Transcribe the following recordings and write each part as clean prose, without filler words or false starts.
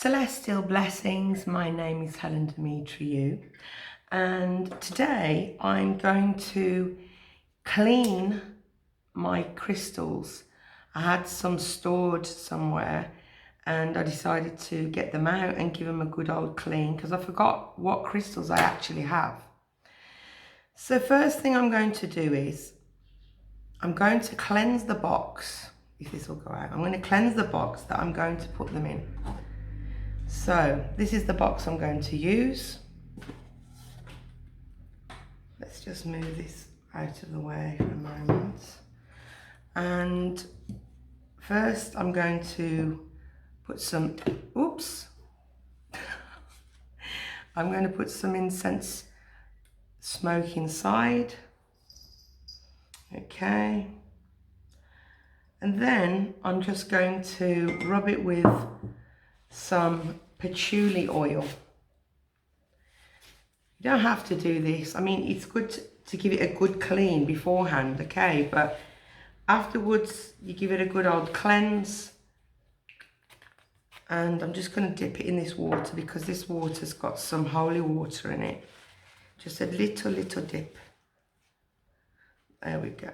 Celestial blessings, my name is Helen Demetriou, and today I'm going to clean my crystals. I had some stored somewhere and I decided to get them out and give them a good old clean because I forgot what crystals I actually have. So first thing I'm going to do is I'm going to cleanse the box, if this will go out. I'm going to cleanse the box that I'm going to put them in. So this is the box I'm going to use. Let's just move this out of the way for a moment. And first I'm going to put some, I'm going to put some incense smoke inside. Okay. And then I'm just going to rub it with some patchouli oil. You don't have to do this. I mean, it's good to give it a good clean beforehand, okay? But afterwards, you give it a good old cleanse. And I'm just going to dip it in this water because this water's got some holy water in it. Just a little dip. There we go.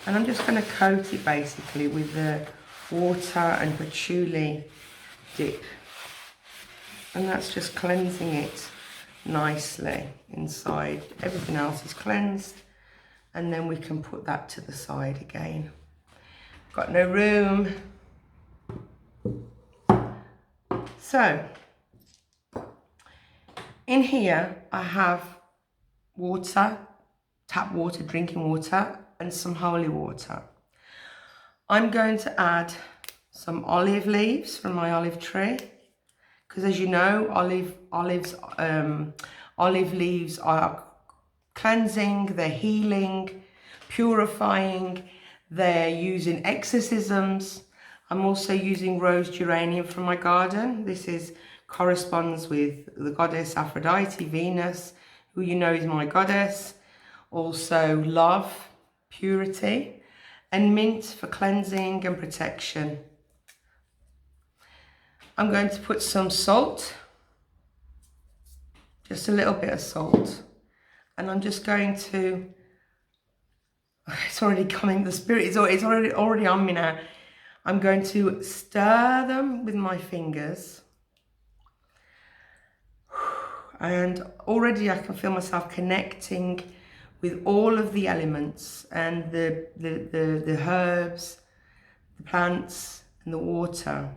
And I'm just going to coat it basically with the water and patchouli dip. And that's just cleansing it nicely inside. Everything else is cleansed. And then we can put that to the side again. Got no room. So, in here I have water, tap water, drinking water, and some holy water. I'm going to add some olive leaves from my olive tree, because as you know, olive leaves are cleansing, they're healing, purifying, they're using exorcisms. I'm also using rose geranium from my garden. This corresponds with the goddess Aphrodite, Venus, who you know is my goddess. Also love, purity, and mint for cleansing and protection. I'm going to put some salt, just a little bit of salt, and I'm just going to, it's already coming, the spirit is already on me now. I'm going to stir them with my fingers, and already I can feel myself connecting with all of the elements and the herbs, the plants and the water.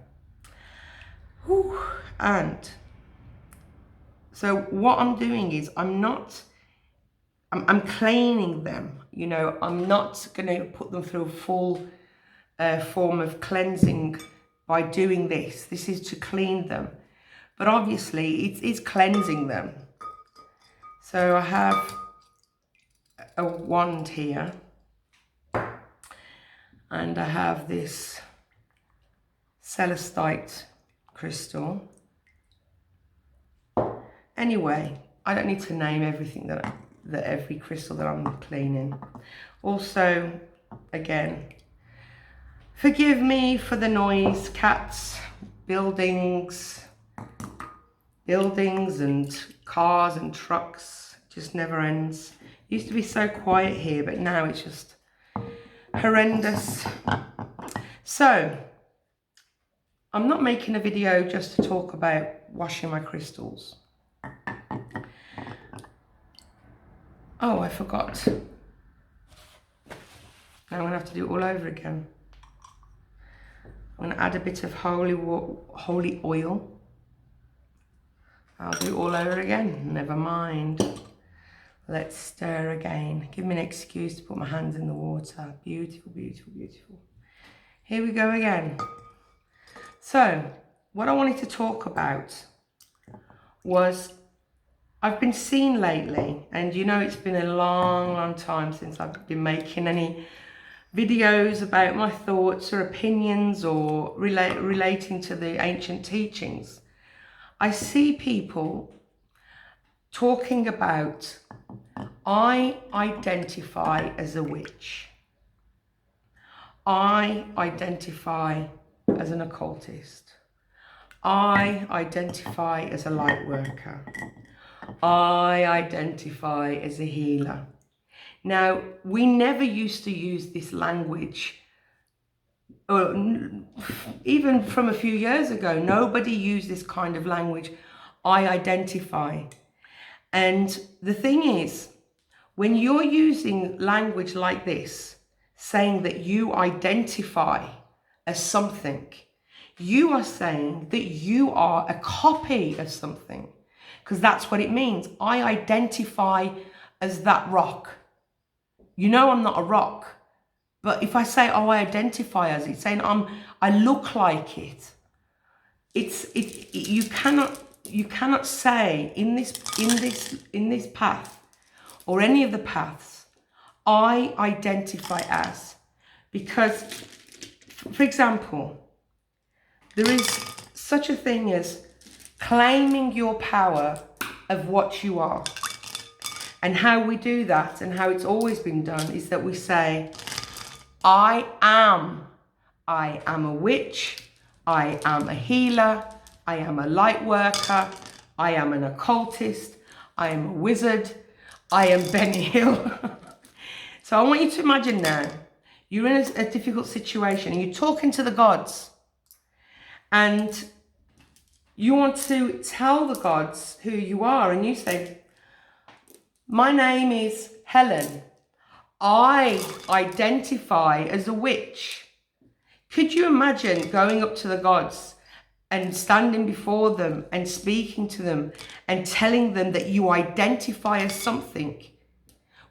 And so what I'm doing is I'm cleaning them, you know. I'm not going to put them through a full form of cleansing by doing this. This is to clean them, but obviously it is cleansing them. So I have a wand here, and I have this celestite crystal. Anyway, I don't need to name everything that every crystal that I'm cleaning. Also, again, forgive me for the noise, cats, buildings and cars and trucks, just never ends. It used to be so quiet here, but now it's just horrendous. So, I'm not making a video just to talk about washing my crystals. Oh, I forgot. Now I'm going to have to do it all over again. I'm going to add a bit of holy oil. I'll do it all over again. Never mind. Let's stir again. Give me an excuse to put my hands in the water. Beautiful, beautiful, beautiful. Here we go again. So, what I wanted to talk about was, I've been seeing lately, and you know it's been a long time since I've been making any videos about my thoughts or opinions or relating to the ancient teachings. I see people talking about, I identify as a witch. I identify as an occultist. I identify as a light worker. I identify as a healer. Now, we never used to use this language. Even from a few years ago, nobody used this kind of language. I identify. And the thing is, when you're using language like this, saying that you identify as something, you are saying that you are a copy of something, because that's what it means. I identify as that rock. You know I'm not a rock, but if I say, oh, I identify as it, saying I look like it. You cannot say in this path or any of the paths, I identify as, because, for example, there is such a thing as claiming your power of what you are. And how we do that, and how it's always been done, is that we say, I am a witch, I am a healer, I am a light worker, I am an occultist, I am a wizard, I am Benny Hill. So I want you to imagine now, you're in a difficult situation and you're talking to the gods, and you want to tell the gods who you are, and you say, my name is Helen. I identify as a witch. Could you imagine going up to the gods and standing before them and speaking to them and telling them that you identify as something?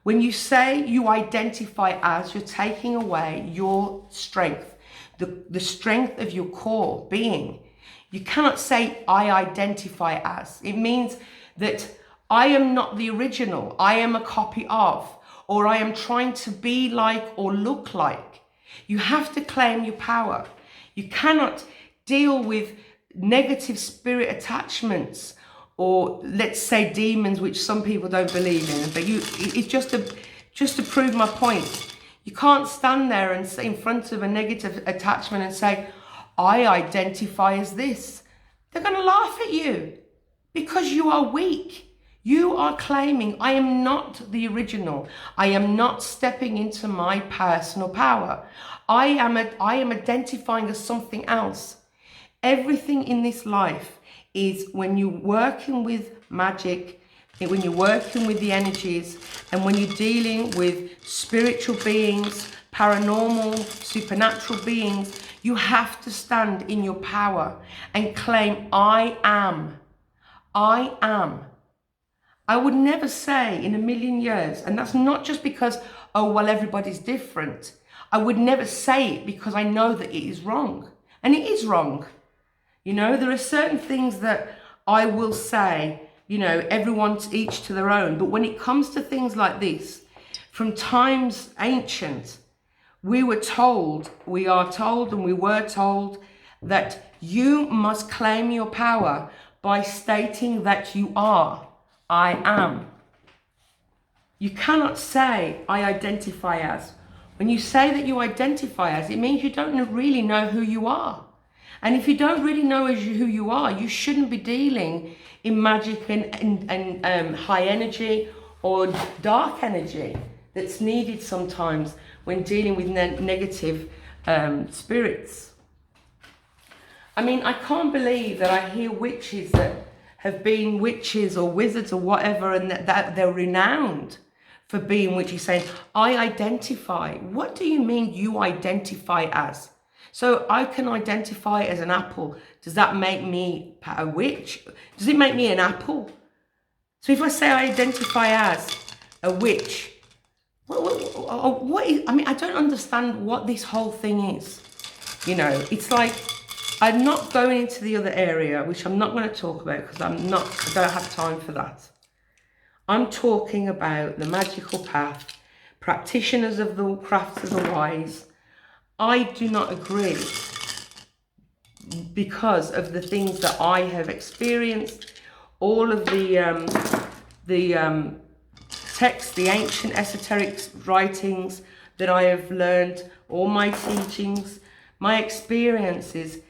When you say you identify as, you're taking away your strength, the strength of your core being. You cannot say I identify as. It means that I am not the original. I am a copy of, or I am trying to be like or look like. You have to claim your power. You cannot deal with negative spirit attachments, or let's say demons, which some people don't believe in. But it's just to prove my point. You can't stand there and say in front of a negative attachment and say, I identify as this. They're going to laugh at you because you are weak. You are claiming, I am not the original. I am not stepping into my personal power. I am identifying as something else. Everything in this life is, when you're working with magic, when you're working with the energies, and when you're dealing with spiritual beings, paranormal, supernatural beings, you have to stand in your power and claim, I am. I am. I would never say in a million years, and that's not just because, oh, well, everybody's different. I would never say it because I know that it is wrong. And it is wrong. You know, there are certain things that I will say, you know, everyone's each to their own. But when it comes to things like this, from times ancient, we are told, and we were told that you must claim your power by stating that you are. I am. You cannot say, I identify as. When you say that you identify as, it means you don't really know who you are. And if you don't really know who you are, you shouldn't be dealing in magic and high energy or dark energy that's needed sometimes when dealing with negative spirits. I mean, I can't believe that I hear witches that have been witches or wizards or whatever, and that they're renowned for being witches, saying, I identify. What do you mean you identify as? So I can identify as an apple. Does that make me a witch? Does it make me an apple? So if I say I identify as a witch, what is, I mean, I don't understand what this whole thing is. You know, it's like, I'm not going into the other area, which I'm not going to talk about because I don't have time for that. I'm talking about the magical path, practitioners of the crafts of the wise. I do not agree because of the things that I have experienced, all of the texts, the ancient esoteric writings that I have learned, all my teachings, my experiences.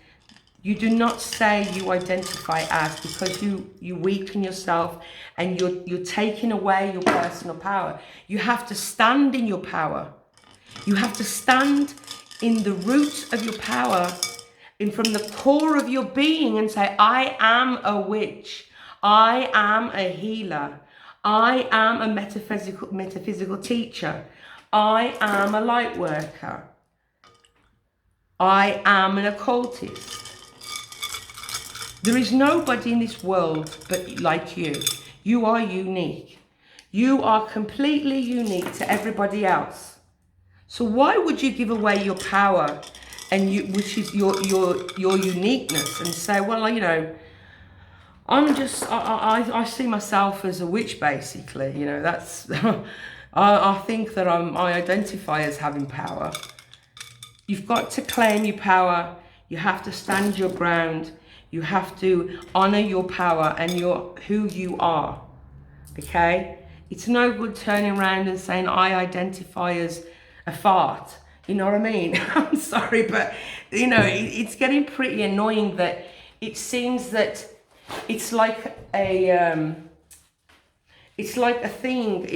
You do not say you identify as, because you weaken yourself and you're taking away your personal power. You have to stand in your power. You have to stand in the root of your power, in from the core of your being, and say, I am a witch. I am a healer. I am a metaphysical teacher. I am a light worker. I am an occultist. There is nobody in this world but like you. You are unique. You are completely unique to everybody else. So why would you give away your power and which is your uniqueness, and say, well, you know, I'm just, I see myself as a witch, basically. You know, that's, I think that I identify as having power. You've got to claim your power. You have to stand your ground. You have to honor your power and who you are, okay? It's no good turning around and saying, I identify as a fart. You know what I mean? I'm sorry, but, you know, it's getting pretty annoying that it seems that it's like a thing,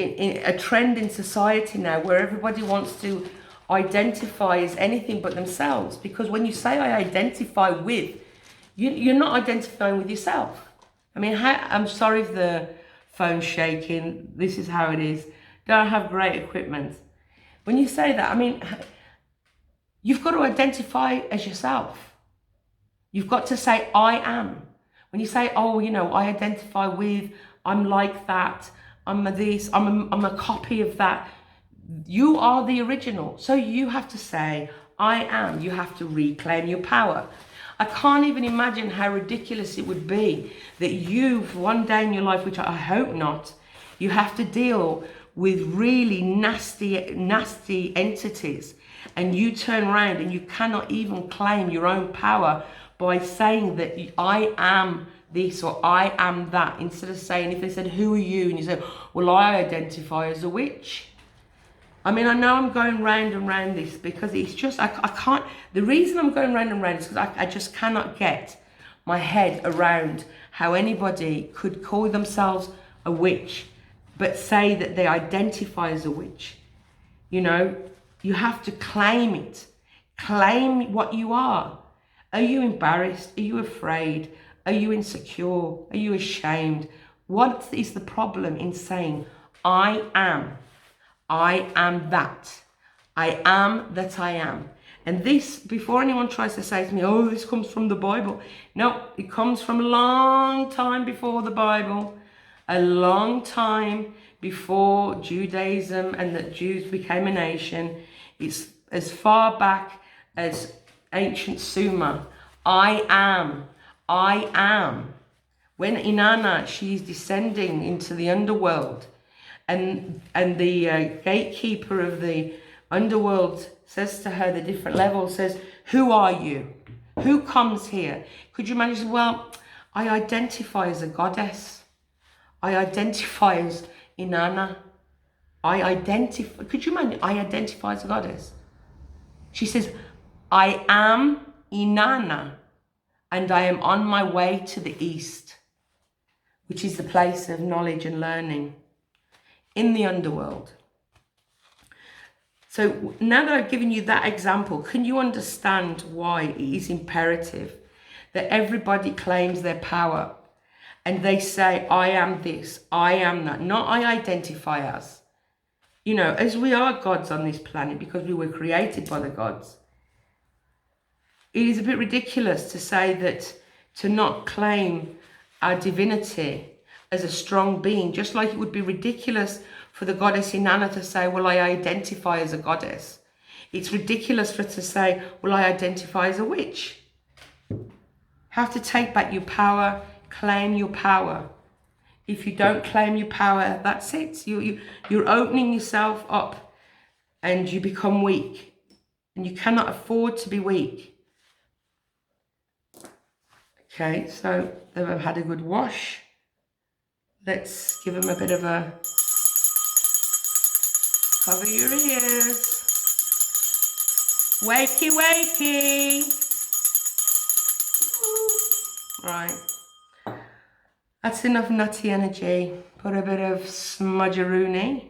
a trend in society now, where everybody wants to identify as anything but themselves. Because when you say I identify with, you're not identifying with yourself. I mean, I'm sorry if the phone's shaking. This is how it is. Don't have great equipment. When you say that, I mean, you've got to identify as yourself. You've got to say, I am. When you say, oh, you know, I identify with, I'm like that, I'm a this, I'm a copy of that. You are the original. So you have to say, I am. You have to reclaim your power. I can't even imagine how ridiculous it would be that you, for one day in your life, which I hope not, you have to deal with really nasty entities, and you turn around and you cannot even claim your own power by saying that I am this or I am that, instead of saying, if they said, who are you? And you say, well, I identify as a witch. I mean, I know I'm going round and round this because it's just, I can't, the reason I'm going round and round is because I just cannot get my head around how anybody could call themselves a witch, but say that they identify as a witch. You know, you have to claim it. Claim what you are. Are you embarrassed? Are you afraid? Are you insecure? Are you ashamed? What is the problem in saying, I am? I am that. I am that I am. And this, before anyone tries to say to me, oh, this comes from the Bible. No, it comes from a long time before the Bible. A long time before Judaism and that Jews became a nation. It's as far back as ancient Sumer. I am. I am. When Inanna, she's descending into the underworld, and the gatekeeper of the underworld says to her, the different levels, says, who are you? Who comes here? Could you imagine? Well, I identify as a goddess. I identify as Inanna. Could you imagine? I identify as a goddess. She says, I am Inanna, and I am on my way to the east, which is the place of knowledge and learning in the underworld. So now that I've given you that example, can you understand why it is imperative that everybody claims their power and they say, I am this, I am that, not I identify as. You know, as we are gods on this planet because we were created by the gods, it is a bit ridiculous to say that, to not claim our divinity as a strong being, just like it would be ridiculous for the goddess Inanna to say, well, I identify as a goddess. It's ridiculous for her to say, well, I identify as a witch. Have to take back your power, claim your power. If you don't claim your power, that's it. You're opening yourself up and you become weak. And you cannot afford to be weak. Okay, so they've had a good wash. Let's give them a bit of a cover your ears. Wakey, wakey. Right. That's enough nutty energy. Put a bit of smudgeroony.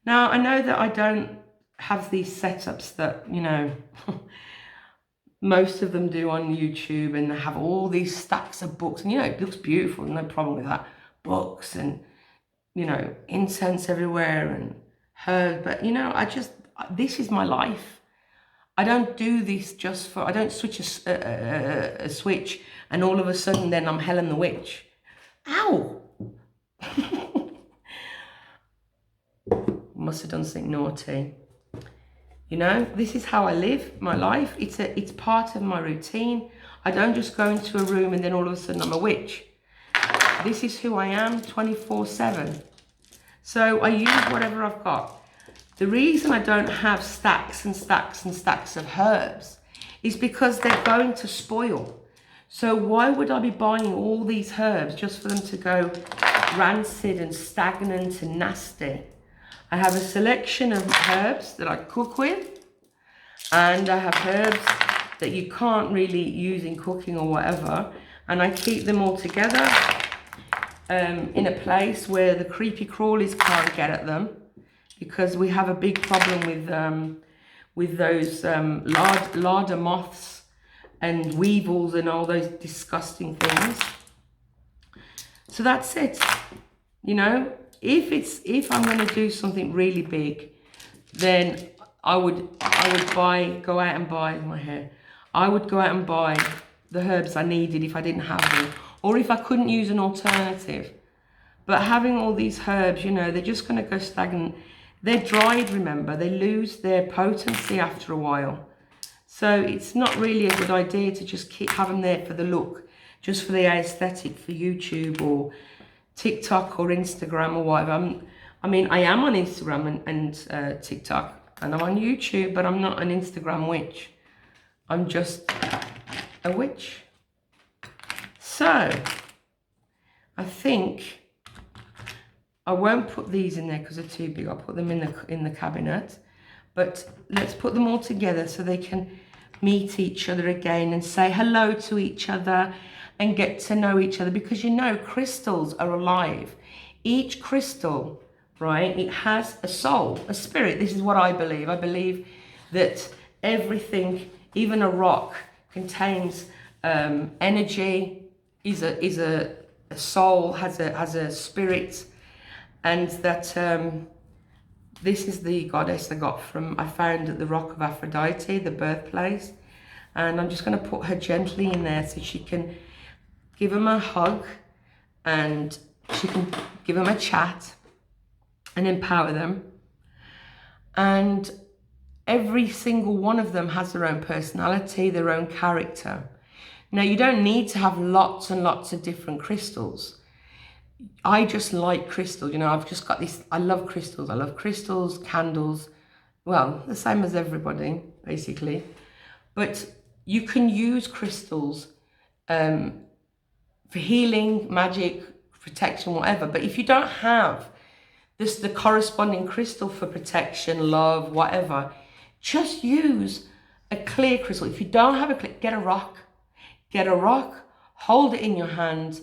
Now, I know that I don't have these setups that, you know, most of them do on YouTube, and they have all these stacks of books, and, you know, it looks beautiful, no problem with that. Books and, you know, incense everywhere and herbs, but, you know, this is my life. I don't do this just for, I don't switch a switch and all of a sudden then I'm Helen the Witch. Ow! Must have done something naughty. You know, this is how I live my life. It's part of my routine. I don't just go into a room and then all of a sudden I'm a witch. This is who I am 24/7. So I use whatever I've got. The reason I don't have stacks and stacks and stacks of herbs is because they're going to spoil. So why would I be buying all these herbs just for them to go rancid and stagnant and nasty? I have a selection of herbs that I cook with, and I have herbs that you can't really use in cooking or whatever, and I keep them all together in a place where the creepy crawlies can't get at them, because we have a big problem with those larder moths and weevils and all those disgusting things. So that's it. You know, if I'm going to do something really big, then I would go out and buy my hair. I would go out and buy the herbs I needed if I didn't have them, or if I couldn't use an alternative. But having all these herbs, you know, they're just going to go stagnant. They're dried, remember, they lose their potency after a while. So it's not really a good idea to just have them there for the look, just for the aesthetic for YouTube or TikTok or Instagram or whatever. I mean, I am on Instagram and TikTok, and I'm on YouTube, but I'm not an Instagram witch. I'm just a witch. So I think I won't put these in there because they're too big. I'll put them in the cabinet. But let's put them all together so they can meet each other again and say hello to each other and get to know each other, because you know crystals are alive. Each crystal, right, it has a soul, a spirit. This is what I believe. I believe that everything, even a rock, contains energy, is a soul, has a spirit, and that this is the goddess I found at the Rock of Aphrodite, the birthplace. And I'm just going to put her gently in there so she can give them a hug and she can give them a chat and empower them. And every single one of them has their own personality, their own character. Now, you don't need to have lots and lots of different crystals. I just like crystals, you know, I've just got this, I love crystals. I love crystals, candles, well, the same as everybody, basically. But you can use crystals for healing, magic, protection, whatever. But if you don't have the corresponding crystal for protection, love, whatever, just use a clear crystal. If you don't have a clear, get a rock. Get a rock, hold it in your hand,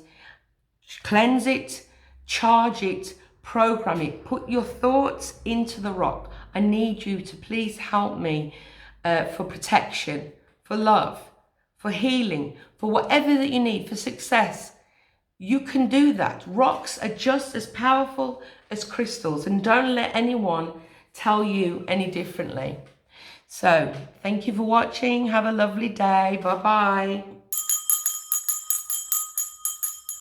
cleanse it, charge it, program it, put your thoughts into the rock. I need you to please help me for protection, for love, for healing, for whatever that you need, for success. You can do that. Rocks are just as powerful as crystals, and don't let anyone tell you any differently. So, thank you for watching. Have a lovely day. Bye-bye.